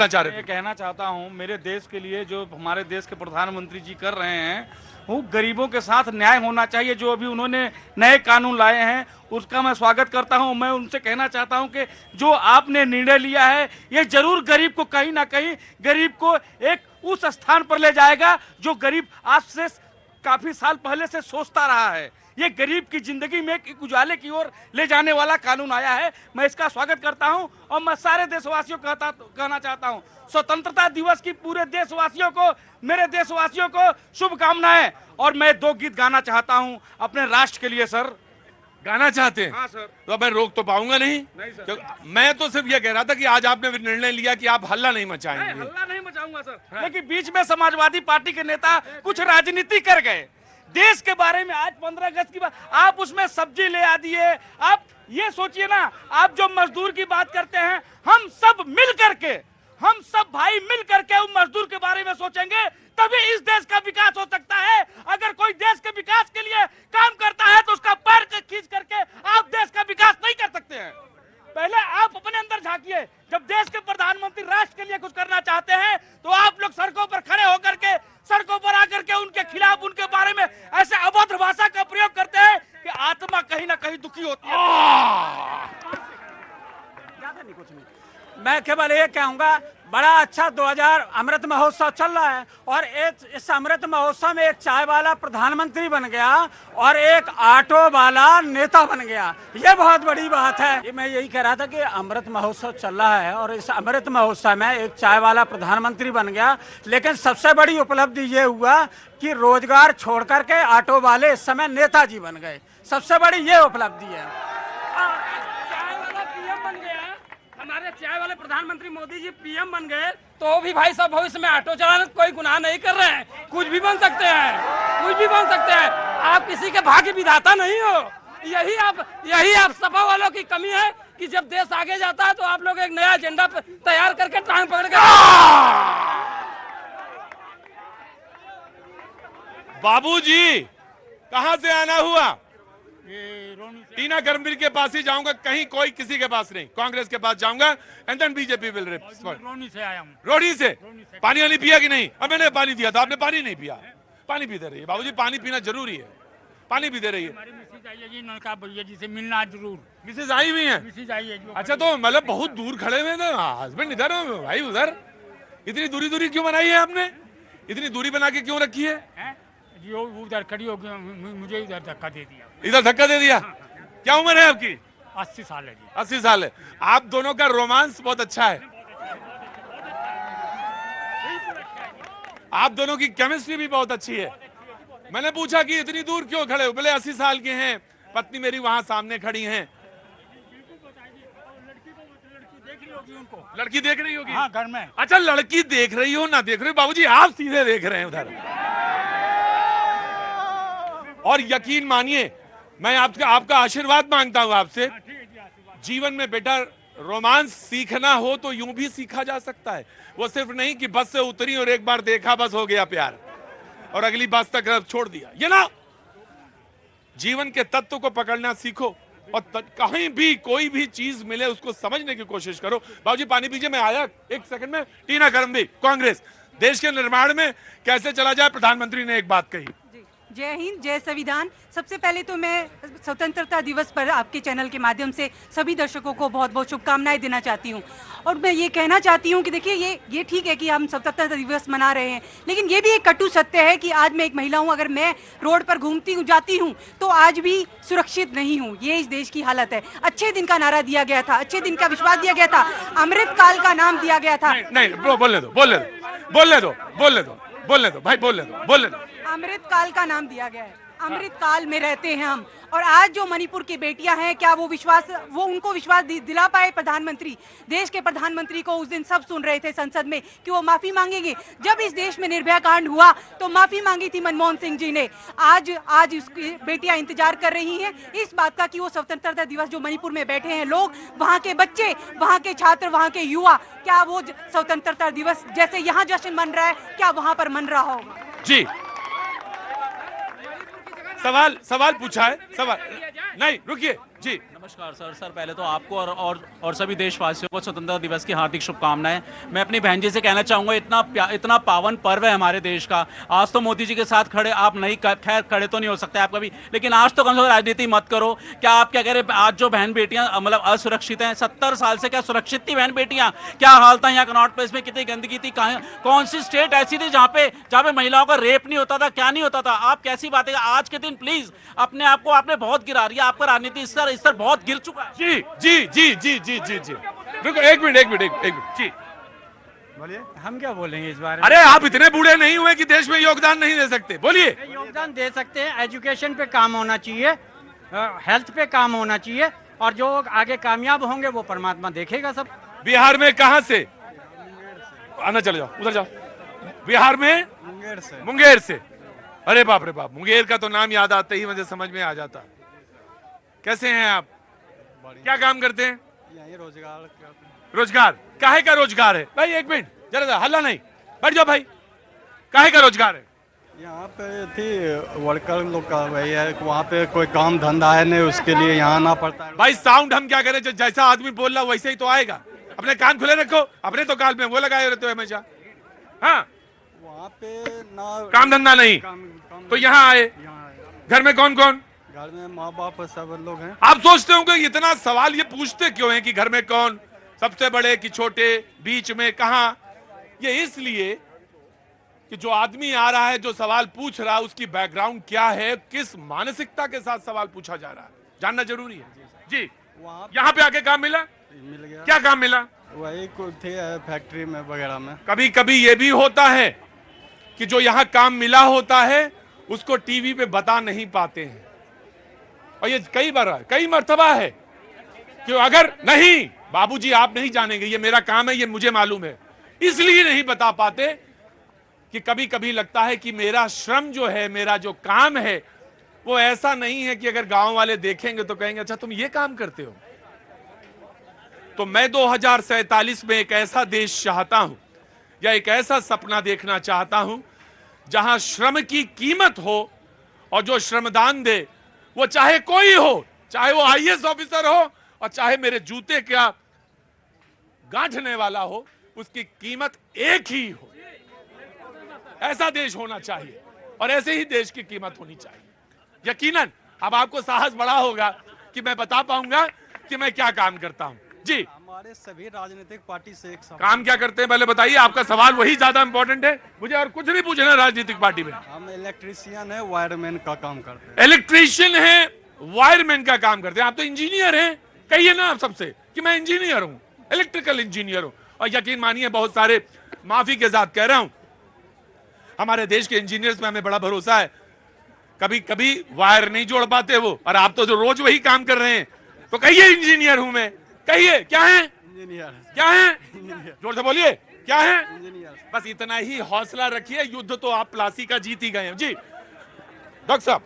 मैं कहना चाहता हूं, मेरे देश के लिए जो हमारे देश के प्रधानमंत्री जी कर रहे हैं, वो गरीबों के साथ न्याय होना चाहिए। जो अभी उन्होंने नए कानून लाए हैं उसका मैं स्वागत करता हूं। मैं उनसे कहना चाहता हूं कि जो आपने निर्णय लिया है ये जरूर गरीब को कहीं ना कहीं गरीब को एक उस स्थान पर ले जाएगा जो गरीब आज से काफी साल पहले से सोचता रहा है। ये गरीब की जिंदगी में एक उजाले की ओर ले जाने वाला कानून आया है। मैं इसका स्वागत करता हूं और मैं सारे देशवासियों को कहना चाहता हूं, स्वतंत्रता दिवस की पूरे देशवासियों को, मेरे देशवासियों को शुभकामनाएं। और मैं 2 गीत गाना चाहता हूं अपने राष्ट्र के लिए। सर गाना चाहते हैं? हाँ सर। तो मैं रोक तो पाऊंगा नहीं, नहीं सर। मैं तो सिर्फ ये कह रहा था कि आज आपने निर्णय लिया कि आप हल्ला नहीं मचाएंगे। हल्ला नहीं मचाऊंगा सर। हाँ। लेकिन बीच में समाजवादी पार्टी के नेता कुछ राजनीति कर गए देश के बारे में। आज 15 अगस्त की बात, आप उसमें सब्जी ले आ दिए। आप ये सोचिए ना, आप जो मजदूर की बात करते हैं, हम सब मिल करके, हम सब भाई मिल करके उन मजदूर के बारे में सोचेंगे तभी इस देश का विकास हो सकता है। अगर कोई देश के विकास के लिए काम करता है तो उसका पैर खींच करके आप देश का विकास नहीं कर सकते हैं। पहले आप अपने अंदर झांकिए। जब देश के प्रधानमंत्री राष्ट्र के लिए कुछ करना चाहते हैं तो आप लोग सड़कों पर खड़े होकर के, सड़कों पर आकर के उनके खिलाफ, उनके बारे में ऐसे अभद्र भाषा का प्रयोग करते हैं कि आत्मा कहीं ना कहीं दुखी होती है। ज्यादा नहीं, कुछ नहीं। मैं केवल ये कहूंगा, बड़ा अच्छा 2000 अमृत महोत्सव चल रहा है और इस अमृत महोत्सव में एक चाय वाला प्रधानमंत्री बन गया और एक ऑटो वाला नेता बन गया। ये बहुत बड़ी बात है। ये मैं यही कह रहा था कि अमृत महोत्सव चल रहा है और इस अमृत महोत्सव में एक चाय वाला प्रधानमंत्री बन गया, लेकिन सबसे बड़ी उपलब्धि ये हुआ कि रोजगार छोड़ करके ऑटो वाले इस समय नेताजी बन गए। सबसे बड़ी ये उपलब्धि है। हमारे चाय वाले प्रधानमंत्री मोदी जी पीएम बन गए तो भी भाई साहब भविष्य में ऑटो चलाने कोई गुनाह नहीं कर रहे हैं। कुछ भी बन सकते हैं, कुछ भी बन सकते हैं। आप किसी के भाग्य विधाता नहीं हो। यही आप सपा वालों की कमी है कि जब देश आगे जाता है तो आप लोग एक नया एजेंडा तैयार करके टांग पकड़ के। बाबूजी कहां से आना हुआ? टीना करमबीर के पास ही जाऊंगा, कहीं कोई किसी के पास नहीं। कांग्रेस के पास जाऊंगा and then BJP will respond. रोनी से आया हूँ। रोडी से पानी वानी पिया कि नहीं? अब मैंने पानी दिया था, आपने पानी नहीं पिया। पानी पीते रहिए बाबूजी, पानी पीना जरूरी है। पानी पीते रहिए। हमारी मिसेज आई है जी, उन्होंने कहा भैया जी से मिलना जरूर। मिसेज आई हुई है? मिसेज आई है जी। अच्छा, तो मतलब बहुत दूर खड़े हुए थे, हस्बैंड इधर हो भाई उधर। इतनी दूरी क्यों बनाई है आपने? इतनी दूरी बना के क्यों रखी है? जी उधर खड़ी होगी, मुझे इधर धक्का दे दिया। इधर धक्का दे दिया? क्या उम्र है आपकी? 80 साल है जी। 80 साल है। आप दोनों का रोमांस बहुत अच्छा है। आप दोनों की केमिस्ट्री भी बहुत अच्छी है। मैंने पूछा कि इतनी दूर क्यों खड़े हो? बोले 80 साल के हैं, पत्नी मेरी वहां सामने खड़ी हैं। लड़की देख रही होगी? हाँ, घर में। अच्छा, लड़की देख रही हो ना देख रही हो, बाबूजी आप सीधे देख रहे हैं उधर। और यकीन मानिए, मैं आपका आशीर्वाद मांगता हूं आपसे। जीवन में बेटा रोमांस सीखना हो तो यूं भी सीखा जा सकता है। वो सिर्फ नहीं कि बस से उतरी और एक बार देखा बस हो गया प्यार और अगली बस तक छोड़ दिया, ये ना। जीवन के तत्व को पकड़ना सीखो और कहीं भी कोई भी चीज मिले उसको समझने की कोशिश करो। बाबूजी पानी पीजिए, मैं आया एक सेकंड में। टीना करमबीर, कांग्रेस, देश के निर्माण में कैसे चला जाए, प्रधानमंत्री ने एक बात कही। जय हिंद, जय संविधान। सबसे पहले तो मैं स्वतंत्रता दिवस पर आपके चैनल के माध्यम से सभी दर्शकों को बहुत बहुत शुभकामनाएं देना चाहती हूं। और मैं ये कहना चाहती हूं कि देखिए, ये ठीक है कि हम स्वतंत्रता दिवस मना रहे हैं, लेकिन ये भी एक कटु सत्य है कि आज मैं एक महिला हूं, अगर मैं रोड पर घूमती हूँ, जाती हूँ, तो आज भी सुरक्षित नहीं हूँ। ये इस देश की हालत है। अच्छे दिन का नारा दिया गया था, अच्छे दिन का विश्वास दिया गया था, अमृत काल का नाम दिया गया था। नहीं, बोलने दो भाई, बोलने दो। अमृत काल का नाम दिया गया है। अमृत काल में रहते हैं हम। और आज जो मणिपुर की बेटियां हैं, क्या वो उनको विश्वास दिला पाए प्रधानमंत्री? देश के प्रधानमंत्री को उस दिन सब सुन रहे थे संसद में कि वो माफी मांगेंगे। जब इस देश में निर्भया कांड हुआ तो माफी मांगी थी मनमोहन सिंह जी ने। आज उसकी बेटियां इंतजार कर रही हैं इस बात का कि वो स्वतंत्रता दिवस जो मणिपुर में बैठे हैं लोग, वहाँ के बच्चे, वहाँ के छात्र, वहाँ के युवा, क्या वो स्वतंत्रता दिवस जैसे यहाँ जश्न मन रहा है, क्या वहाँ पर मन रहा होगा? जी, सवाल पूछा है। सवाल नहीं, रुकिए जी। नमस्कार सर। सर पहले तो आपको और सभी देशवासियों को स्वतंत्रता दिवस की हार्दिक शुभकामनाएं। मैं अपनी बहन जी से कहना चाहूँगा, इतना पावन पर्व है हमारे देश का। आज तो मोदी जी के साथ खड़े आप नहीं, खैर खड़े तो नहीं हो सकते आप कभी, लेकिन आज तो कम से कम राजनीति मत करो। क्या आप क्या कह रहे हैं, आज जो बहन बेटियां मतलब असुरक्षित हैं, 70 साल से क्या सुरक्षित थी बहन बेटियां? क्या हाल था यहाँ कनॉट प्लेस में? कितनी गंदगी थी? कौन सी स्टेट ऐसी थी जहाँ पे महिलाओं का रेप नहीं होता था, क्या नहीं होता था? आप कैसी बातें, आज के दिन प्लीज अपने आप को आपने बहुत गिरा रही है। आपका राजनीति स्तर बहुत गिर चुका है। जी जी जी जी जी जी जी रुको एक मिनट जी बोलिए, हम क्या बोलेंगे इस बारे अरे आप इतने बूढ़े नहीं हुए कि देश में योगदान नहीं दे सकते, बोलिए। में? योगदान दे सकते हैं, एजुकेशन पे काम होना चाहिए, हेल्थ पे काम होना चाहिए, और जो आगे कामयाब होंगे वो परमात्मा देखेगा सब। बिहार में कहां से आना, चले जाओ उधर जाओ। बिहार में मुंगेर से। अरे बाप रे बाप, मुंगेर का तो नाम याद आते ही मुझे समझ में आ जाता। कैसे हैं आप? क्या काम करते हैं? यही रोजगार। रोजगार काहे का रोजगार है भाई? एक मिनट जरा हल्ला नहीं, बैठ जाओ भाई। काहे का रोजगार है? यहाँ पे थी वर्कर लोग का वही है, वहाँ पे कोई काम धंधा है नहीं, उसके लिए यहाँ आना पड़ता है। भाई साउंड हम क्या करें, जैसा आदमी बोल रहा वैसे ही तो आएगा। अपने कान खुले रखो, अपने तो कान में वो लगाए रहते हो हमेशा। हाँ, वहाँ पे ना काम धंधा नहीं काम तो यहाँ आए। यहाँ घर में कौन कौन? घर में माँ बाप सब लोग हैं। आप सोचते होंगे इतना सवाल ये पूछते क्यों हैं कि घर में कौन, सबसे बड़े कि छोटे, बीच में, कहां? ये इसलिए कि जो आदमी आ रहा है, जो सवाल पूछ रहा है, उसकी बैकग्राउंड क्या है, किस मानसिकता के साथ सवाल पूछा जा रहा है, जानना जरूरी है। जी, वहाँ यहाँ पे आके काम मिला? मिल गया। क्या काम मिला? वही कुछ थे फैक्ट्री में वगैरह में। कभी कभी ये भी होता है कि जो यहाँ काम मिला होता है उसको टीवी पे बता नहीं पाते हैं, और ये कई मर्तबा है कि अगर नहीं बाबूजी आप नहीं जानेंगे, ये मेरा काम है, ये मुझे मालूम है, इसलिए नहीं बता पाते कि कभी कभी लगता है कि मेरा श्रम जो है, मेरा जो काम है वो ऐसा नहीं है कि अगर गांव वाले देखेंगे तो कहेंगे अच्छा तुम ये काम करते हो। तो मैं 2047 में एक ऐसा देश चाहता हूं, या एक ऐसा सपना देखना चाहता हूं जहां श्रम की कीमत हो, और जो श्रमदान दे वो चाहे कोई हो, चाहे वो आईएएस ऑफिसर हो और चाहे मेरे जूते का गांठने वाला हो, उसकी कीमत एक ही हो। ऐसा देश होना चाहिए, और ऐसे ही देश की कीमत होनी चाहिए। यकीनन अब आपको साहस बड़ा होगा कि मैं बता पाऊंगा कि मैं क्या काम करता हूं। जी, हमारे सभी राजनीतिक पार्टी से एक काम क्या करते हैं पहले बताइए, आपका सवाल वही ज्यादा इंपॉर्टेंट है, मुझे और कुछ नहीं पूछना राजनीतिक पार्टी में। हम इलेक्ट्रीशियन है, वायरमैन का काम करते हैं। इलेक्ट्रीशियन है, वायरमैन का काम करते हैं। आप तो इंजीनियर हैं, कहिए ना आप सबसे कि मैं इंजीनियर हूं, इलेक्ट्रिकल इंजीनियर हूं। और यकीन मानिए बहुत सारे, माफी के साथ कह रहा हूं, हमारे देश के इंजीनियर्स में हमें बड़ा भरोसा है। कभी कभी वायर नहीं जोड़ पाते वो, और आप तो जो रोज वही काम कर रहे हैं, तो कहिए इंजीनियर हूं मैं, कहिए क्या है? इंजीनियर। क्या है? जोर से बोलिए, क्या है? इंजीनियर। बस इतना ही हौसला रखिए, युद्ध तो आप प्लासी का जीत ही गए हैं। जी डॉक्टर साहब,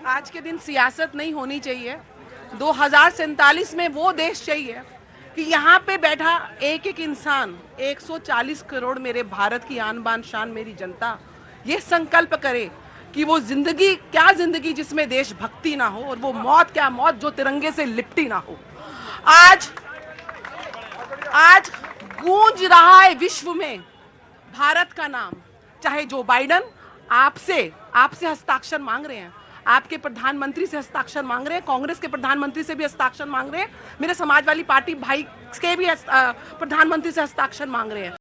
आज के दिन सियासत नहीं होनी चाहिए। 2047 में वो देश चाहिए कि यहाँ पे बैठा एक एक इंसान, 140 करोड़ मेरे भारत की आन बान शान मेरी जनता, ये संकल्प करे कि वो जिंदगी क्या जिंदगी जिसमें देशभक्ति ना हो, और वो मौत क्या मौत जो तिरंगे से लिपटी ना हो। आज गूंज रहा है विश्व में भारत का नाम। चाहे जो बाइडन आपसे हस्ताक्षर मांग रहे हैं, आपके प्रधानमंत्री से हस्ताक्षर मांग रहे हैं, कांग्रेस के प्रधानमंत्री से भी हस्ताक्षर मांग रहे हैं, मेरे समाजवादी पार्टी भाई के भी प्रधानमंत्री से हस्ताक्षर मांग रहे हैं।